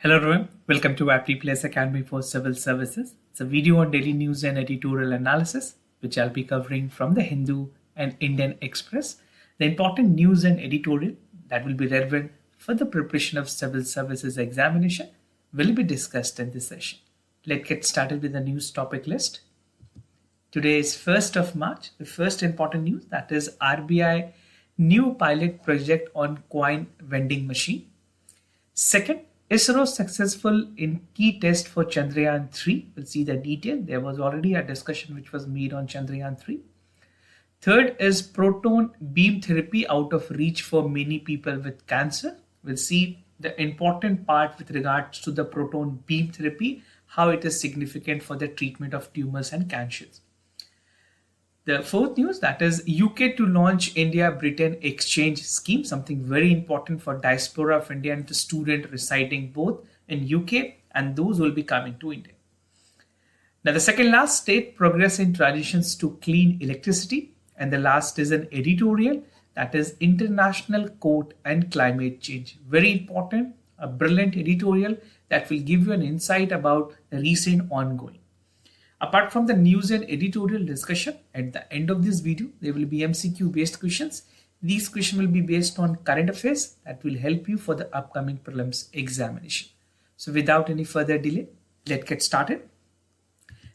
Hello everyone, welcome to Apti Plus Academy for Civil Services. It's a video on daily news and editorial analysis, which I'll be covering from the Hindu and Indian Express. The important news and editorial that will be relevant for the preparation of civil services examination will be discussed in this session. Let's get started with the news topic list. Today is 1st of March. The first important news, that is RBI new pilot project on coin vending machine. Second, ISRO successful in key test for Chandrayaan 3. We'll see the detail. There was already a discussion which was made on Chandrayaan 3. Third is proton beam therapy out of reach for many people with cancer. We'll see the important part with regards to the proton beam therapy, how it is significant for the treatment of tumors and cancers. The fourth news, that is UK to launch India-Britain exchange scheme, something very important for diaspora of India and the student residing both in UK and those who will be coming to India. Now the second last, state progress in transitions to clean electricity. And the last is an editorial, that is international court and climate change. Very important, a brilliant editorial that will give you an insight about the recent ongoing. Apart from the news and editorial discussion, at the end of this video, there will be MCQ based questions. These questions will be based on current affairs that will help you for the upcoming prelims examination. So without any further delay, let's get started.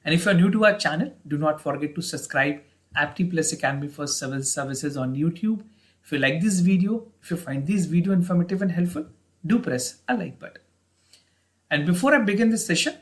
And if you are new to our channel, do not forget to subscribe Apti Plus Academy for Civil Services on YouTube. If you like this video, if you find this video informative and helpful, do press a like button. And before I begin this session,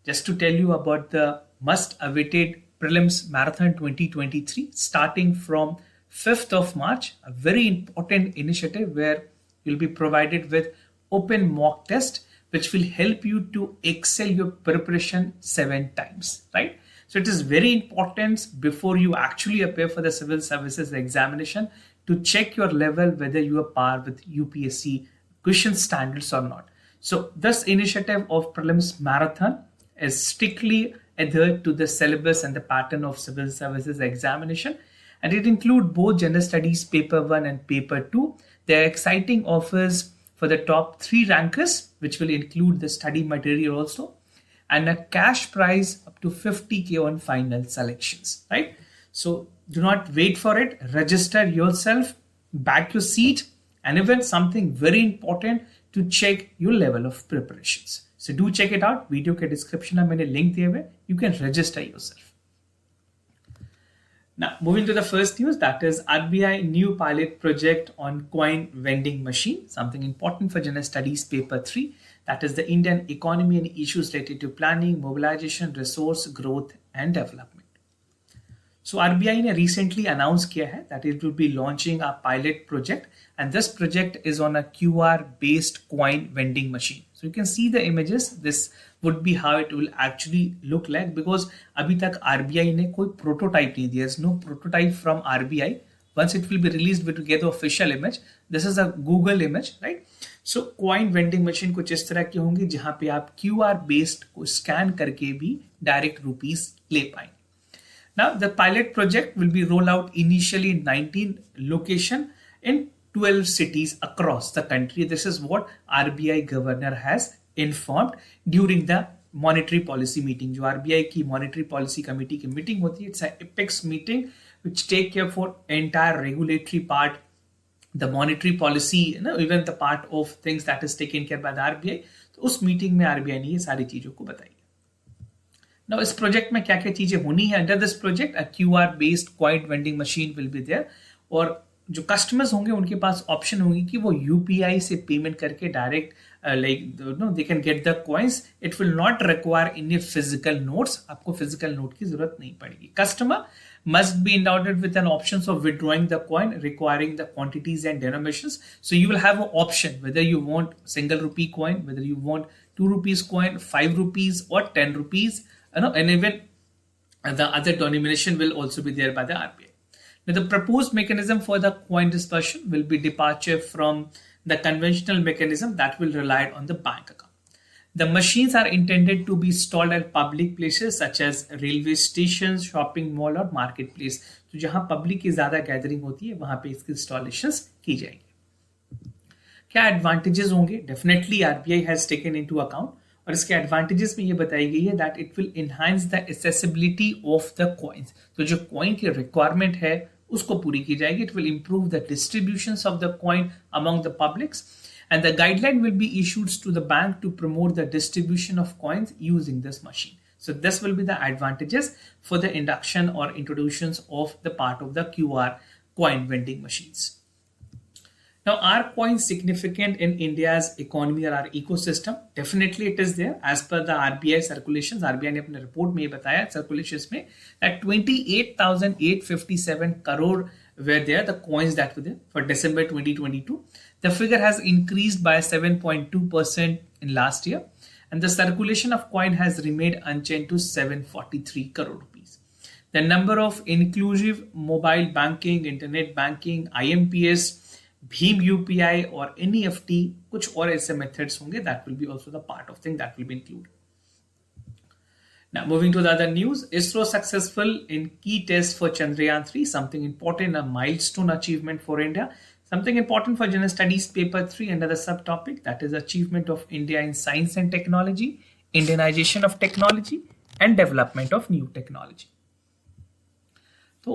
just to tell you about the must-awaited Prelims Marathon 2023 starting from 5th of March, a very important initiative where you'll be provided with open mock test which will help you to excel your preparation 7 times, right? So it is very important before you actually appear for the civil services examination to check your level whether you are par with UPSC question standards or not. So this initiative of Prelims Marathon is strictly adhered to the syllabus and the pattern of civil services examination, and it includes both general studies paper 1 and paper 2. There are exciting offers for the top 3 rankers, which will include the study material also, and a cash prize up to 50k on final selections, right? So do not wait for it, register yourself, back your seat, and even something very important to check your level of preparations. So do check it out. Video के description में मैंने link दिए हुए. You can register yourself. Now moving to the first news, that is RBI new pilot project on coin vending machine. Something important for general studies paper 3. That is the Indian economy and issues related to planning, mobilization, resource growth and development. So RBI ने recently announced किया है that it will be launching a pilot project, and this project is on a QR based coin vending machine. So you can see the images. This would be how it will actually look like, because अभी तक RBI ने कोई prototype नहीं दिया. There is no prototype from RBI. Once it will be released, we will get the official image. This is a Google image, right? So coin vending machine कुछ इस तरह की होंगी जहाँ पे आप QR based को स्कैन करके भी डायरेक्ट रुपीस ले पाएंगे. Now, the pilot project will be rolled out initially in 19 locations in 12 cities across the country. This is what RBI governor has informed during the monetary policy meeting. जो RBI की monetary policy committee की meeting होती है, it's an apex meeting which take care for entire regulatory part, the monetary policy, even the part of things that is taken care by the RBI. तो उस meeting में RBI ने ये सारी चीजों को बताई. Now, इस प्रोजेक्ट में क्या क्या चीजें होनी है? Under this project a QR based coin vending machine will be there, और जो कस्टमर्स होंगे उनके पास ऑप्शन होगी कि वो UPI से पेमेंट करके direct they can get the coins. It will not require any physical notes. आपको फिजिकल नोट की जरूरत नहीं पड़ेगी. Customer must be endowed with an options of withdrawing the coin, requiring the quantities and denominations. So you will have an option whether you want single rupee coin, whether you want 2 rupees coin, 5 rupees or 10 rupees. And even the other denomination will also be there by the RBI. Now, the proposed mechanism for the coin dispersion will be departure from the conventional mechanism that will rely on the bank account. The machines are intended to be installed at public places such as railway stations, shopping mall और marketplace. तो जहाँ public की ज़्यादा gathering होती है वहाँ पे इसकी installations की जाएगी. क्या एडवांटेजेस होंगे? Definitely RBI has taken into account, और इसके एडवांटेजेस में ये बताई गई है that it will enhance the accessibility of the coins. तो जो कॉइन की रिक्वायरमेंट है उसको पूरी की जाएगी। It will improve the distributions of the coin among the publics, and the guideline will be issued to the bank to promote the distribution of coins using this machine. So this will be the advantages for the induction or introductions of the part of the QR coin vending machines. Now, are coins significant in India's economy or our ecosystem? Definitely it is there. As per the RBI circulations, RBI ने अपने report में ये बताया circulations में that 28,857 crore were there, the coins that were there for December 2022. The figure has increased by 7.2% in last year, and the circulation of coin has remained unchanged to 743 crore rupees. The number of inclusive mobile banking, internet banking, IMPS, Bhim UPI और NEFT, कुछ और ऐसे methods होंगे that will be also the part of thing that will be included. Now moving to the other news, ISRO successful in key test for Chandrayaan-3, something important, a milestone achievement for India, something important for General Studies paper 3 under the subtopic, that is achievement of India in science and technology, Indianization of technology and development of new technology. तो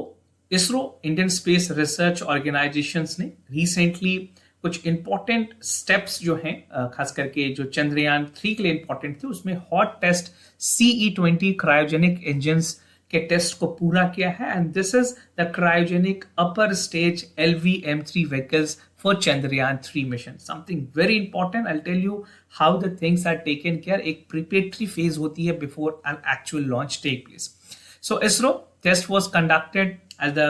ISRO, Indian space research organisations ने recently कुछ important steps जो हैं, खास करके जो चंद्रयान 3 के लिए इंपॉर्टेंट थे, उसमें hot test CE-20 cryogenic engines के टेस्ट को पूरा किया है, and this is the cryogenic upper stage LVM-3 vehicles for Chandrayaan 3 mission. Something very important. I tell you how the things are taken care. एक प्रिपरेटरी फेज होती है before an actual launch take place. So ISRO test was conducted at the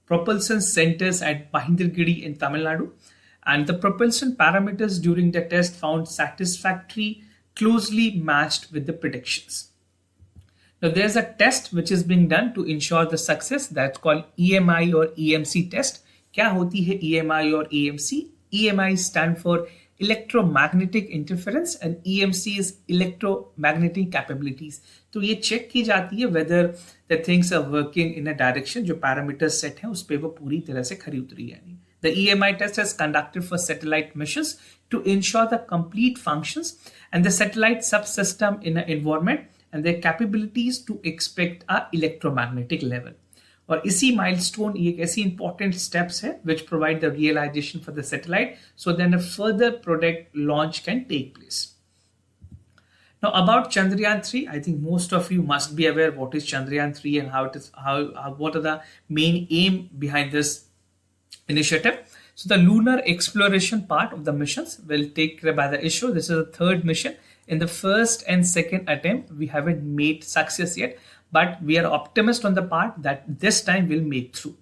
propulsion centers at Mahendragiri in Tamil Nadu, and the propulsion parameters during the test found satisfactory, closely matched with the predictions. Now there's a test which is being done to ensure the success, that's called EMI or EMC test. क्या होती है EMI और EMC? EMI stand for electromagnetic interference and EMC is electromagnetic capabilities. तो ये check की जाती है whether the things are working in a direction, जो parameters set हैं उस पे वो पूरी तरह से खरी उतरी है नहीं. The EMI test is conducted for satellite missions to ensure the complete functions and the satellite subsystem in an environment and their capabilities to expect a electromagnetic level. और इसी माइलस्टोन ये एक ऐसी इंपॉर्टेंट स्टेप्स है which provide the realization for the satellite, so then a further product launch can take place. Now about Chandrayaan-3, I think most of you must be aware what is Chandrayaan-3 and how it is, what are the main aim behind this initiative. So the lunar exploration part of the missions will take care by the ISRO. This is the third mission. In the first and second attempt, we haven't made success yet, but we are optimist on the part that this time we'll make through.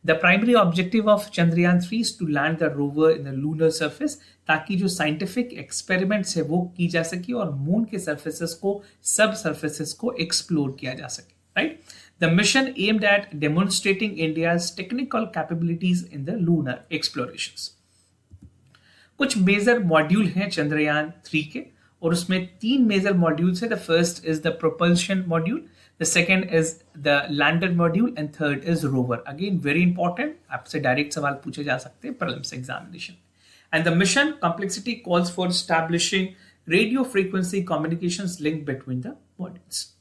The primary objective of Chandrayaan-3 is to land the rover in the lunar surface, ताकि जो scientific experiments है वो की जा सके और moon के surfaces को, सब surfaces को explore किया जा सके, right? The mission aimed at demonstrating India's technical capabilities in the lunar explorations. कुछ मेजर मॉड्यूल हैं चंद्रयान 3 के, और उसमें 3 मेजर मॉड्यूल्स है. The first is the propulsion module, the second is the lander module and third is rover. Again very important, आपसे direct सवाल पूछे जा सकते हैं prelims examination. And the mission complexity calls for establishing radio frequency communications link between the modules.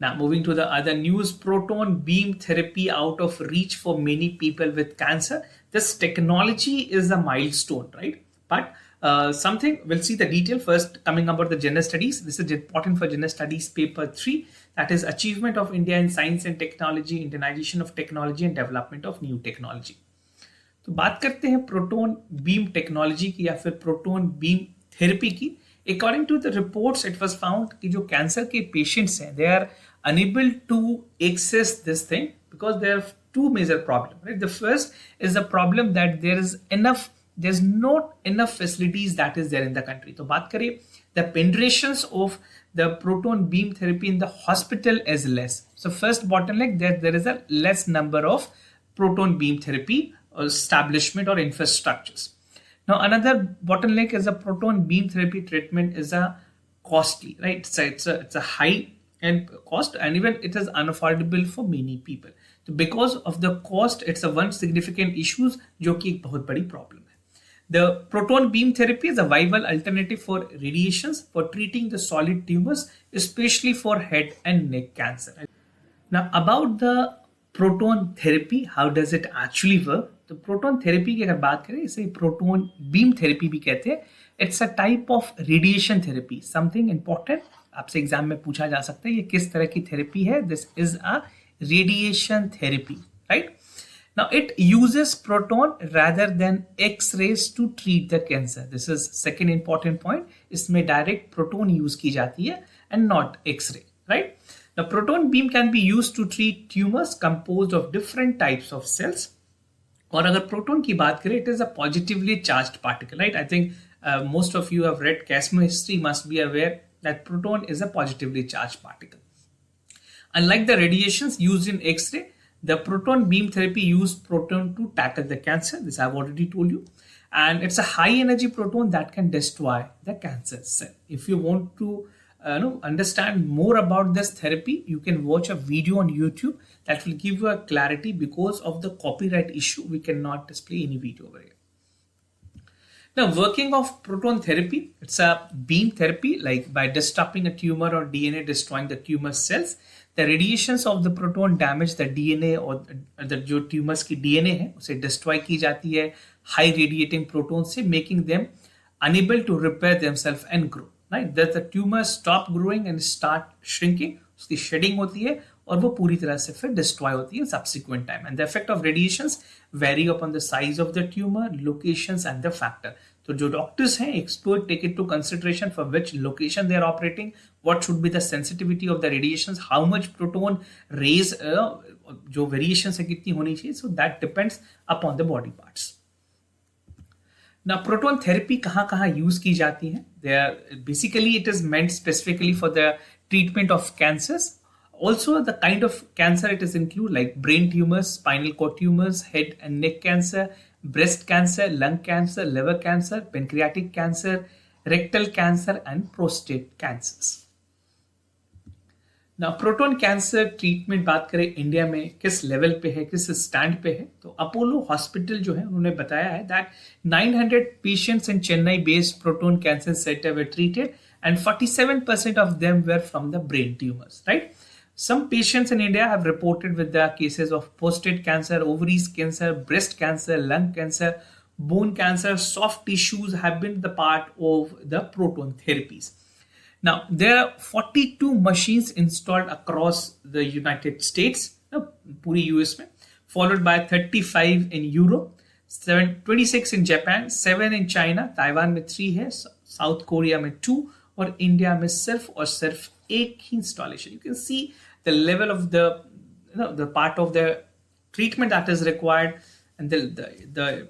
Now moving to the other news, proton beam therapy out of reach for many people with cancer. This technology is a milestone, right? But something, we'll see the detail first coming about the general studies. This is important for general studies paper 3, that is achievement of India in science and technology, Indianization of technology and development of new technology. तो बात करते हैं proton beam technology की या फिर proton beam therapy की. According to the reports, it was found कि जो कैंसर के पेशेंट्स हैं, they are unable to access this thing because there are two major problems, right? The first is the problem that there's not enough facilities that is there in the country. तो बात करें the penetrations of the proton beam therapy in the hospital is less. So first bottleneck, that there is a less number of proton beam therapy establishment or infrastructures. Now another bottleneck is a proton beam therapy treatment is a costly, right? So it's a high and cost, and even it is unaffordable for many people. So because of the cost, it's a one significant issue जो कि एक बहुत बड़ी problem है. The proton beam therapy is a viable alternative for radiations for treating the solid tumors, especially for head and neck cancer. Now, about the proton therapy, how does it actually work? तो proton therapy की अगर बात करें, इसे proton beam therapy भी कहते हैं. It's a type of radiation therapy. Something important आपसे एग्जाम में पूछा जा सकता है, ये किस तरह की थेरेपी है. This is a radiation therapy, right. Now it uses proton rather than X-rays to treat the cancer. This is second important point. इसमें direct proton use की जाती है and not X-ray, right? Now proton beam can be used to treat tumors composed of different types of cells. और अगर proton की बात करें, it is a positively charged particle, right? I think most of you have read chemistry, must be aware that proton is a positively charged particle. Unlike the radiations used in X-ray, the proton beam therapy used proton to tackle the cancer. This I've already told you. And it's a high energy proton that can destroy the cancer cell. If you want to understand more about this therapy, you can watch a video on YouTube that will give you a clarity. Because of the copyright issue, we cannot display any video over here. Now, working of proton therapy, it's a beam therapy, like by disrupting a tumor or DNA destroying the tumor cells. The radiations of the proton damage the DNA और the जो tumors की DNA है उसे destroy की जाती है high radiating proton से, making them unable to repair themselves and grow. Right? That the tumors stop growing and start shrinking. उसकी shedding होती है और वो पूरी तरह से फिर destroy होती है in subsequent time. And the effect of radiations vary upon the size of the tumor, locations and the factor. तो जो डॉक्टर्स हैं expert take it to consideration for which location they are operating, what should be the sensitivity of the radiations, how much proton rays जो variation है कितनी होनी चाहिए. So that depends upon the body parts. ना proton therapy कहाँ कहाँ use की जाती है. Basically it is meant specifically for the treatment of cancers. Also, the kind of cancer it is include like brain tumors, spinal cord tumors, head and neck cancer, breast cancer, lung cancer, liver cancer, pancreatic cancer, rectal cancer and prostate cancers. Now, proton cancer treatment बात करें India में किस level पे है, किस stand पे है, तो अपोलो हॉस्पिटल जो है उन्होंने बताया है that 900 patients in Chennai based proton cancer center were treated and 47% of them were from the brain tumors, right? Some patients in India have reported with the cases of prostate cancer, ovaries cancer, breast cancer, lung cancer, bone cancer, soft tissues have been the part of the proton therapies. Now, there are 42 machines installed across the United States, puri US mein, followed by 35 in Europe, 26 in Japan, 7 in China, Taiwan में 3 है, South Korea में 2 और India में सिर्फ और सिर्फ एक ही installation. You can see the level of the part of the treatment that is required and the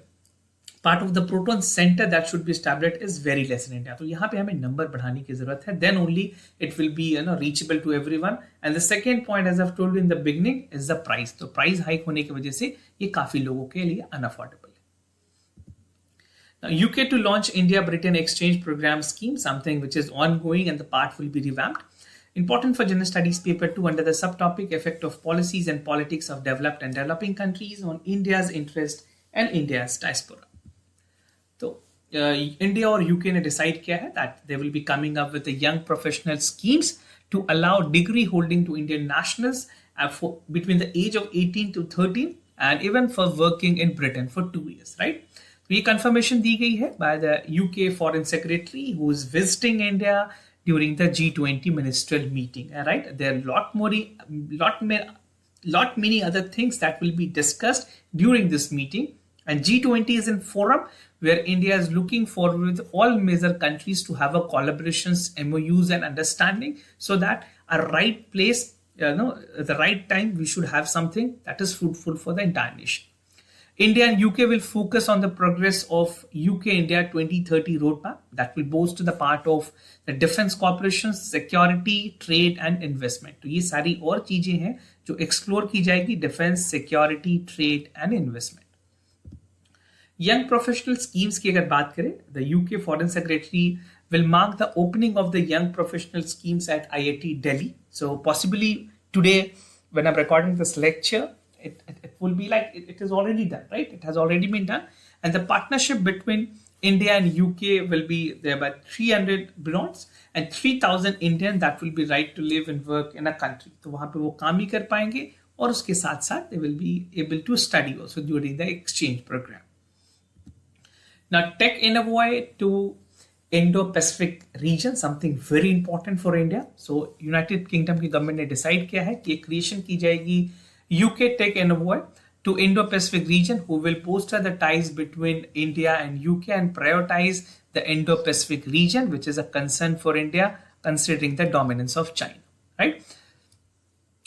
part of the proton center that should be established is very less in India. तो यहाँ पे हमें number बढ़ाने की जरूरत है. Then only it will be reachable to everyone. And the second point, as I've told you in the beginning, is the price. तो price hike होने की वजह से ये काफी लोगों के लिए unaffordable है. Now, UK to launch India-Britain exchange program scheme, something which is ongoing and the part will be revamped. Important for General Studies Paper 2 under the subtopic Effect of Policies and Politics of Developed and Developing Countries on India's Interest and India's Diaspora. So, India और UK ने decide किया है that they will be coming up with the young professional schemes to allow degree holding to Indian nationals between the age of 18 to 13 and even for working in Britain for 2 years, right? So, ये confirmation दी गई है by the UK Foreign Secretary who is visiting India during the G20 ministerial meeting, right? There are lot many other things that will be discussed during this meeting, and G20 is a forum where India is looking forward with all major countries to have a collaborations, MOUs and understanding, so that a right place, at the right time, we should have something that is fruitful for the entire nation. India and UK will focus on the progress of UK-India 2030 roadmap that will boast the part of the defense cooperation, security, trade and investment. तो ये सारी और चीजें हैं जो explore की जाएगी defence, security, trade and investment. Young professional schemes की अगर बात करें, the UK foreign secretary will mark the opening of the young professional schemes at IIT Delhi. So possibly today when I'm recording this lecture, it will be like it is already done, right? It has already been done. And the partnership between India and UK will be there by 300 bronze and 3000 Indian that will be right to live and work in a country. तो वहाँ पे वो काम ही कर पाएंगे और उसके साथ साथ they will be able to study also during the exchange program. Now tech envoy to Indo-Pacific region, something very important for India. So United Kingdom की गवर्नमेंट ने डिसाइड किया है कि क्रिएशन की जाएगी UK Tech Envoy to Indo-Pacific region who will bolster the ties between India and UK and prioritize the Indo-Pacific region, which is a concern for India considering the dominance of China, right?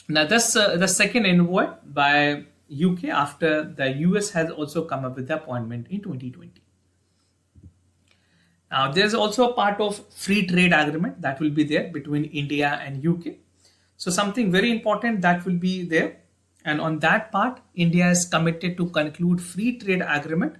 Now this the second envoy by UK after the US has also come up with the appointment in 2020. Now, there's also a part of free trade agreement that will be there between India and UK. So something very important that will be there. And on that part, India is committed to conclude free trade agreement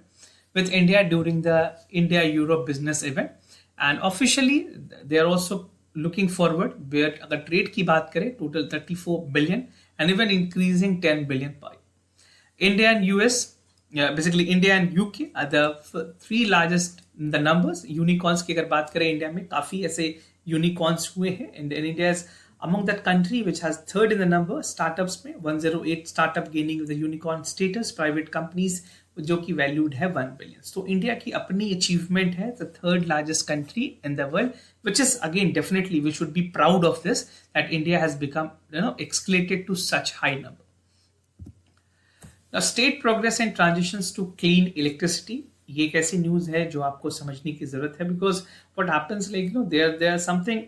with India during the India-Europe business event. And officially, they are also looking forward where the trade ki baat kare, total 34 billion and even increasing 10 billion per year. India and US, basically India and UK are the three largest in the numbers. Unicorns की अगर बात करें India में काफी ऐसे unicorns हुए हैं. And India is among that country which has third in the number. Startups में 108 startup gaining the unicorn status. Private companies जो कि valued है 1 billion. So India की अपनी achievement है, the third largest country in the world, which is again definitely we should be proud of this that India has become escalated to such high number. Now, state progress and transitions to clean electricity. ये एक ऐसी news है जो आपको समझने की जरूरत है because what happens like there something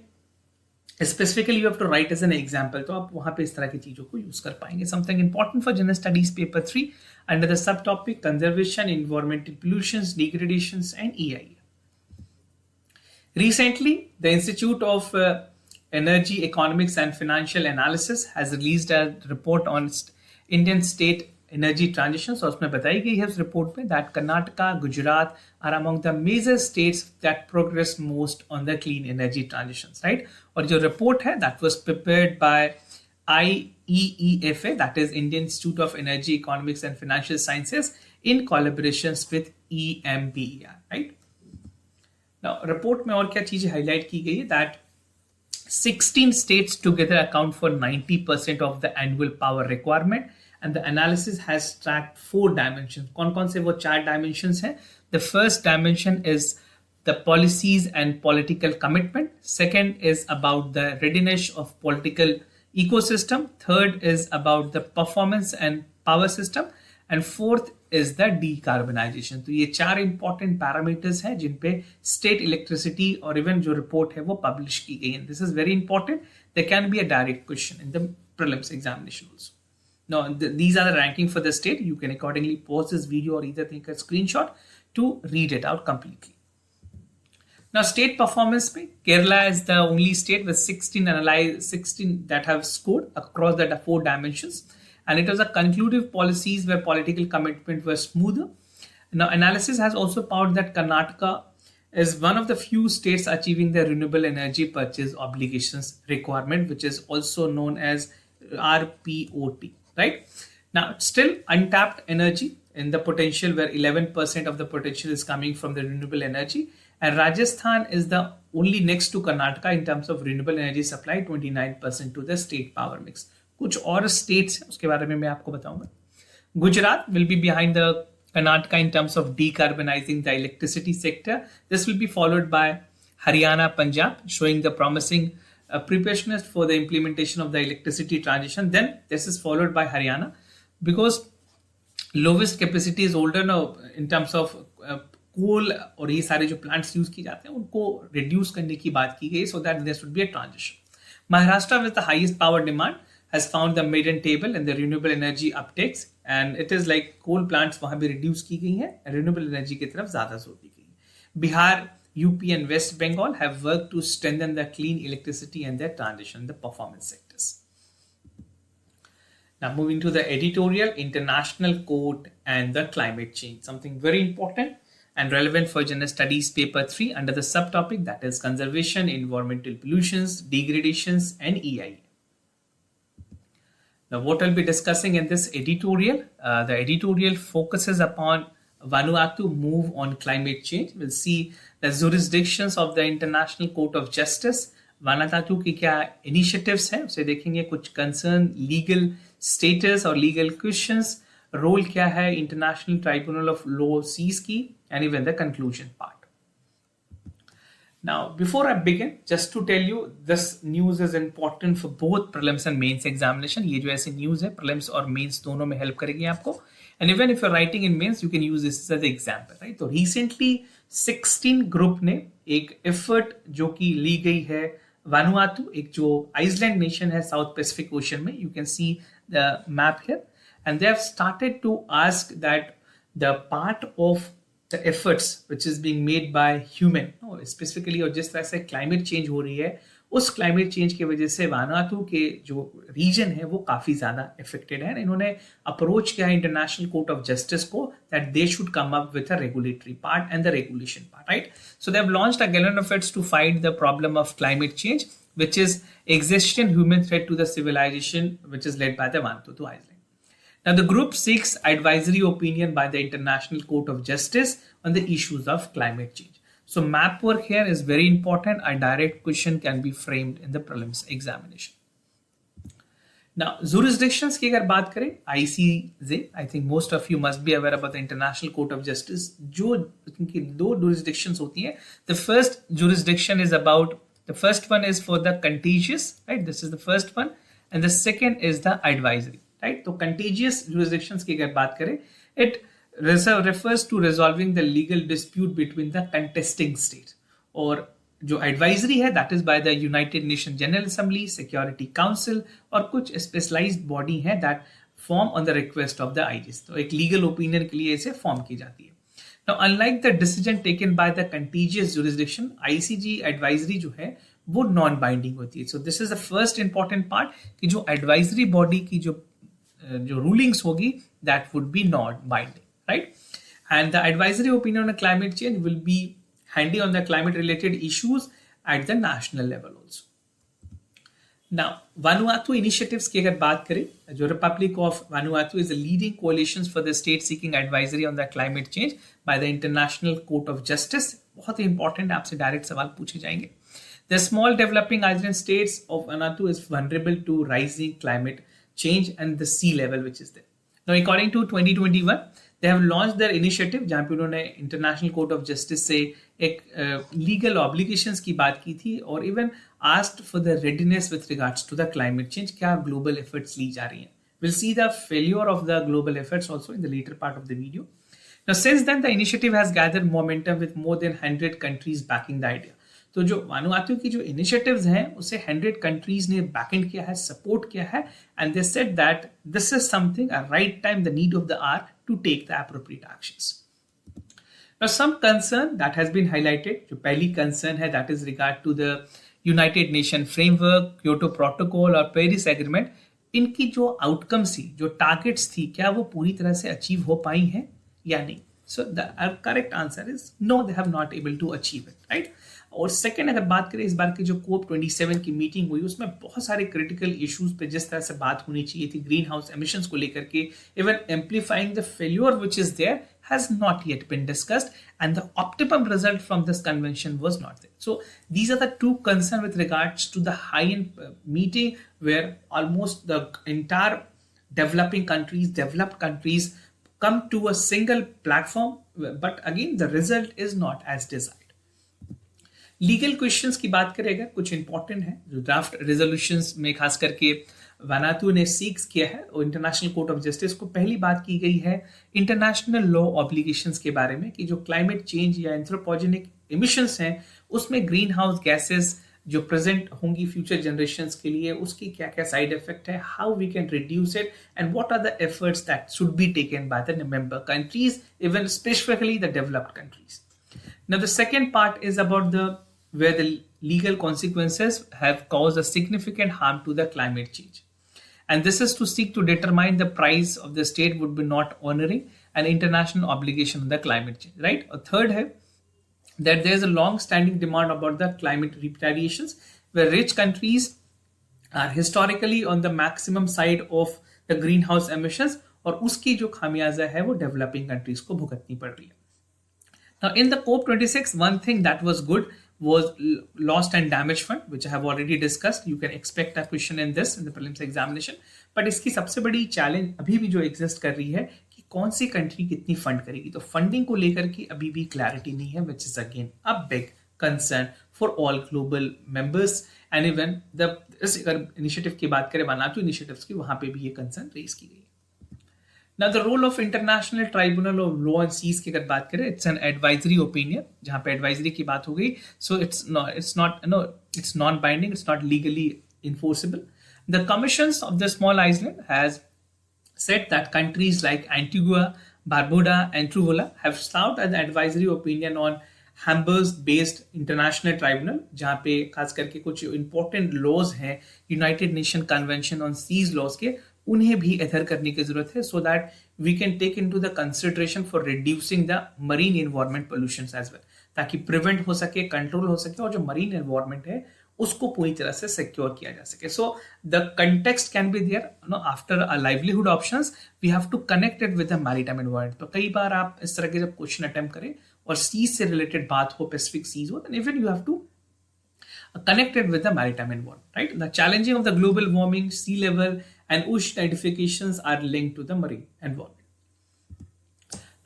specifically you have to write as an example. तो आप वहाँ पे इस तरह की चीजों को यूज कर पाएंगे. Something important for general studies paper 3 under the subtopic conservation, environmental pollutions, degradations and EIA. Recently, the Institute of Energy Economics and Financial Analysis has released a report on Indian state energy transitions. और उसमें बताई गई है उस report में that Karnataka, Gujarat are among the major states that progress most on the clean energy transitions, right? और जो report है that was prepared by IEEFA, that is Indian Institute of Energy, Economics and Financial Sciences in collaborations with EMBER, right? Now report में और क्या चीजें highlight की गई है that 16 states together account for 90% of the annual power requirement. And the analysis has tracked 4 dimensions. कौन-कौन से वो 4 dimensions हैं? The first dimension is the policies and political commitment. Second is about the readiness of political ecosystem. Third is about the performance and power system. And fourth is the decarbonization. तो ये 4 important parameters हैं जिन पे state electricity और even जो report है वो publish की गई है. This is very important. There can be a direct question in the prelims examination also. Now, these are the ranking for the state. You can accordingly pause this video or either take a screenshot to read it out completely. Now, state performance, Kerala is the only state with 16 that have scored across the 4 dimensions. And it was a conclusive policies where political commitment was smoother. Now, analysis has also found that Karnataka is one of the few states achieving the renewable energy purchase obligations requirement, which is also known as RPOT. Right now, still untapped energy in the potential where 11% of the potential is coming from the renewable energy, and Rajasthan is the only next to Karnataka in terms of renewable energy supply, 29% to the state power mix. कुछ और states उसके बारे में मैं आपको बताऊंगा. Gujarat will be behind the Karnataka in terms of decarbonizing the electricity sector. This will be followed by Haryana, Punjab, showing the promising preparedness for the implementation of the electricity transition. Then this is followed by Haryana because lowest capacity is older now in terms of coal और ये सारे जो plants use की जाते हैं उनको reduce करने की बात की गई so that there should be a transition. Maharashtra with the highest power demand has found the maiden table in the renewable energy uptakes and it is like coal plants वहाँ भी reduce की गई हैं, renewable energy की तरफ ज़्यादा जोर दी गई है. Bihar, UP and West Bengal have worked to strengthen the clean electricity and their transition in the performance sectors. Now moving to the editorial, international quote and the climate change. Something very important and relevant for general studies paper 3 under the subtopic that is conservation, environmental pollutions, degradations and EIA. Now what I'll be discussing in this editorial, the editorial focuses upon Vanuatu move on climate change. We'll see the jurisdictions of the International Court of Justice. Vanuatu की क्या initiatives हैं उसे देखेंगे, कुछ concern legal status और legal questions, role क्या है international tribunal of law seas की, and even the conclusion part. Now, before I begin, just to tell you, this news is important for both prelims and mains examination. ये जो ऐसे news है prelims और mains दोनों में help करेगी आपको. And even if you're writing in mains, you can use this as an example, right? तो recently 16 group ने एक effort जो कि ली गई है वानुआतू, एक जो आइसलैंड नेशन है साउथ पैसिफिक ओशन में. You can see the map here, and they have started to ask that the part of the efforts which is being made by human, specifically, और जिस तरह से climate change हो रही है उस क्लाइमेट चेंज की वजह से वानुआतू के जो रीजन है वो काफी ज्यादा इफेक्टेड है. इन्होंने अप्रोच किया है इंटरनेशनल कोर्ट ऑफ जस्टिस को that they should come up with a regulatory part and the regulation part, right. So they have launched a gallon efforts to fight the problem of climate change which is existing human threat to the civilization which is led by the Vanuatu Island. Now, the group seeks advisory opinion by the International Court of Justice on the issues of climate change. So, map work here is very important. A direct question can be framed in the prelims examination. Now, jurisdictions की अगर बात करें, ICJ, I think most of you must be aware about the International Court of Justice. जो इनकी दो jurisdictions होती हैं. The first jurisdiction is about, the first one is for the contagious, right? This is the first one, and the second is the advisory. Right, तो contagious jurisdictions की अगर बात करें, it refers to resolving the legal dispute between the contesting states. और जो advisory है that is by the United Nations General Assembly, Security Council और कुछ specialized body है that form on the request of the IGs. तो एक legal opinion के लिए इसे form की जाती है. Now, unlike the decision taken by the contagious jurisdiction, ICJ advisory जो है वो नॉन बाइंडिंग होती है. So this is the first important part कि जो एडवाइजरी बॉडी की जो रूलिंग्स होगी that would be not binding, right. And the advisory opinion on climate change will be handy on the climate related issues at the national level also. Now, Vanuatu initiatives की अगर बात करें, जो Republic of Vanuatu is a leading कोalition for the state seeking advisory on the climate change by the international Court of justice. बहुत ही important, आपसे direct सवाल पूछे जाएंगे. The small developing island states of Vanuatu is vulnerable to rising climate change and the sea level which is there. Now, according to 2021, they have launched their initiative जहाँ पे उन्होंने International Court of Justice से एक legal obligations की बात की थी और even asked for the readiness with regards to the climate change. क्या global efforts ली जा रही हैं? We'll see the failure of the global efforts also in the later part of the video. Now, since then, the initiative has gathered momentum with more than 100 countries backing the idea. तो जो Vanuatu की जो initiatives हैं उसे 100 countries ने backend किया है, support किया है, and they said that this is something a right time, the need of the hour to take the appropriate actions. Now, some concern that has been highlighted, जो पहली concern है that is regard to the United Nation framework, Kyoto protocol और Paris agreement. इनकी जो outcomes थी, जो targets थी, क्या वो पूरी तरह से अचीव हो पाई हैं या नहीं? So the correct answer is no, they have not able to achieve it, right. और सेकेंड, अगर बात करें इस बार की जो COP27 की मीटिंग हुई उसमें बहुत सारे क्रिटिकल इश्यूज पे जिस तरह से बात होनी चाहिए थी ग्रीन हाउस एमिशंस को लेकर के, even amplifying the failure which is there has not yet been discussed and the optimum result from this convention was not there. So these are the two concerns with regards to the high-end meeting where almost the entire developed countries come to a single platform, but again the result is not as desired. Legal questions की बात करेगा, कुछ important है जो draft resolutions में खास करके Vanuatu ने सीक्स किया है और इंटरनेशनल कोर्ट ऑफ जस्टिस को पहली बात की गई है इंटरनेशनल लॉ ऑब्लिगेशंस के बारे में कि जो क्लाइमेट चेंज या एंथ्रोपोजेनिक इमिशंस हैं उसमें ग्रीन हाउस गैसेस जो प्रेजेंट होंगी फ्यूचर जनरेशंस के लिए, उसकी क्या क्या साइड इफेक्ट है, how we can reduce it and what are the efforts that should be taken by the member countries, even specifically the developed countries. Now the second part is about the where the legal consequences have caused a significant harm to the climate change. And this is to seek to determine the price of the state would be not honoring an international obligation on the climate change, right? A third है that there is a long-standing demand about the climate retaliations where rich countries are historically on the maximum side of the greenhouse emissions और उसकी जो खामियाजा है वो developing countries को भुगतनी पड़ रही है. Now, in the COP26, one thing that was good was lost and damaged fund, which I have already discussed. You can expect a question in this in the prelims examination. But इसकी सबसे बड़ी challenge अभी भी जो exist कर रही है कि कौन सी कंट्री कितनी फंड करेगी. तो फंडिंग को लेकर की अभी भी क्लैरिटी नहीं है, which is again a big concern for all global members. And even इस इनिशिएटिव की बात करें वानातू इनिशिएटिव्स की, वहां पे भी ये कंसर्न रेज की गई. Now the role of International Tribunal of Law and Seas की अगर बात करें, it's an advisory opinion, जहाँ पे advisory की बात हो गई, so it's non-binding, it's not legally enforceable. The commissions of the small island has said that countries like Antigua, Barbuda, and Tuvalu have served as advisory opinion on Hamburg-based international tribunal, जहाँ पे खास करके कुछ important laws हैं United Nation Convention on Seas laws के, उन्हें भी एडहेर करने की जरूरत है, so that we can take into the consideration for reducing the marine environment pollution as well, ताकि प्रिवेंट हो सके, कंट्रोल हो सके और जो मरीन एनवायरमेंट है उसको पूरी तरह से सिक्योर किया जा सके. So the context can be there after a livelihood options, we have to connect it with the maritime environment. तो कई बार आप इस तरह के जब क्वेश्चन अटेम्प्ट करें और सीज से रिलेटेड बात हो, पैसिफिक सीज हो, then even you have to connected with the maritime environment, right? The challenging of the global warming, sea level, and ocean acidifications are linked to the marine environment.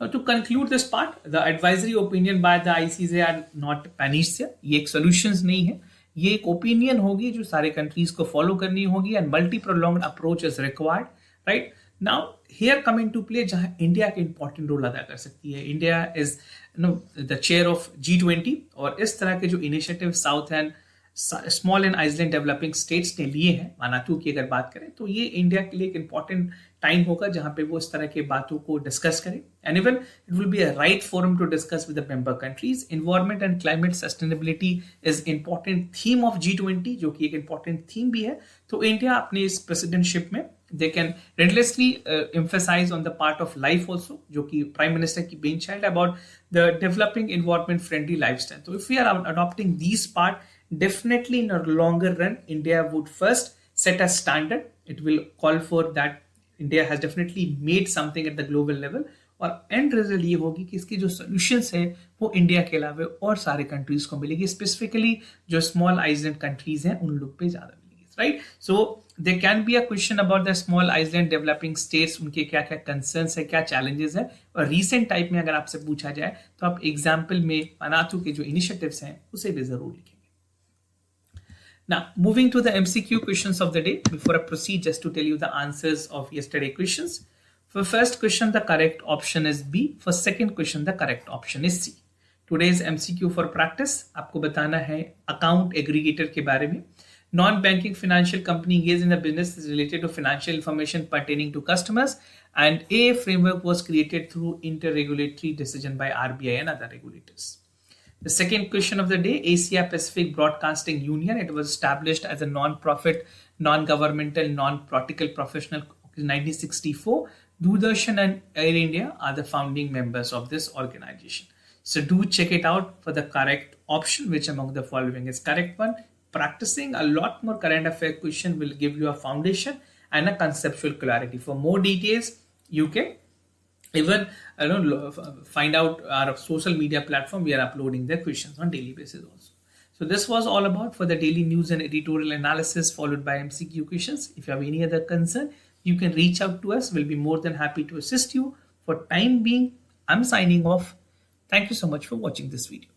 Now, to conclude this part, the advisory opinion by the ICJ are not panacea. ये एक solutions नहीं है. ये एक opinion होगी जो सारे countries को follow करनी होगी, and multi-pronged approach is required, right? Now, here come into play जहाँ इंडिया के important role अदा कर सकती है. India is the chair of G20, और इस तरह के जो initiative South and small and island developing states ने लिए हैं, वानातू की अगर बात करें, तो ये इंडिया के लिए एक इंपॉर्टेंट टाइम होगा जहां पे वो इस तरह के बातों को डिस्कस करें. And even it will be a right forum to discuss with the member countries. Environment and climate sustainability is important theme of G20, जो कि एक इंपॉर्टेंट थीम भी है. तो इंडिया अपने इस प्रेसिडेंटशिप में they can relentlessly emphasize on the part of life also, जो कि प्राइम मिनिस्टर की brain child about the developing environment friendly lifestyle. So if we are adopting these part, definitely in a longer run, India would first set a standard. It will call for that India has definitely made something at the global level, और and result ये होगी कि इसकी जो solutions है वो India के अलावा और सारे कंट्रीज को मिलेगी, स्पेसिफिकली जो स्मॉल आइसलैंड कंट्रीज हैं उन लोग पे ज्यादा मिलेगी, right? So there can be a question about the small island developing states, उनके क्या क्या concerns है, क्या challenges है, और recent type में अगर आपसे पूछा जाए तो आप example में वानातू के जो initiatives हैं उसे भी जरूर लिखेंगे. Now, moving to the MCQ questions of the day, before I proceed, just to tell you the answers of yesterday questions. For first question, the correct option is B. For second question, the correct option is C. Today's MCQ for practice, आपको बताना है account aggregator के बारे में. Non-banking financial company engaged in a business is related to financial information pertaining to customers, and a framework was created through interregulatory decision by RBI and other regulators. The second question of the day, Asia Pacific Broadcasting Union. It was established as a non-profit, non-governmental, non-political professional in 1964. Doordarshan and Air India are the founding members of this organization. So do check it out for the correct option. Which among the following is correct one? Practicing a lot more current affair question will give you a foundation and a conceptual clarity. For more details, you can even find out our social media platform. We are uploading the questions on daily basis also. So this was all about for the daily news and editorial analysis followed by MCQ questions. If you have any other concern, you can reach out to us. We'll be more than happy to assist you. For time being, I'm signing off. Thank you so much for watching this video.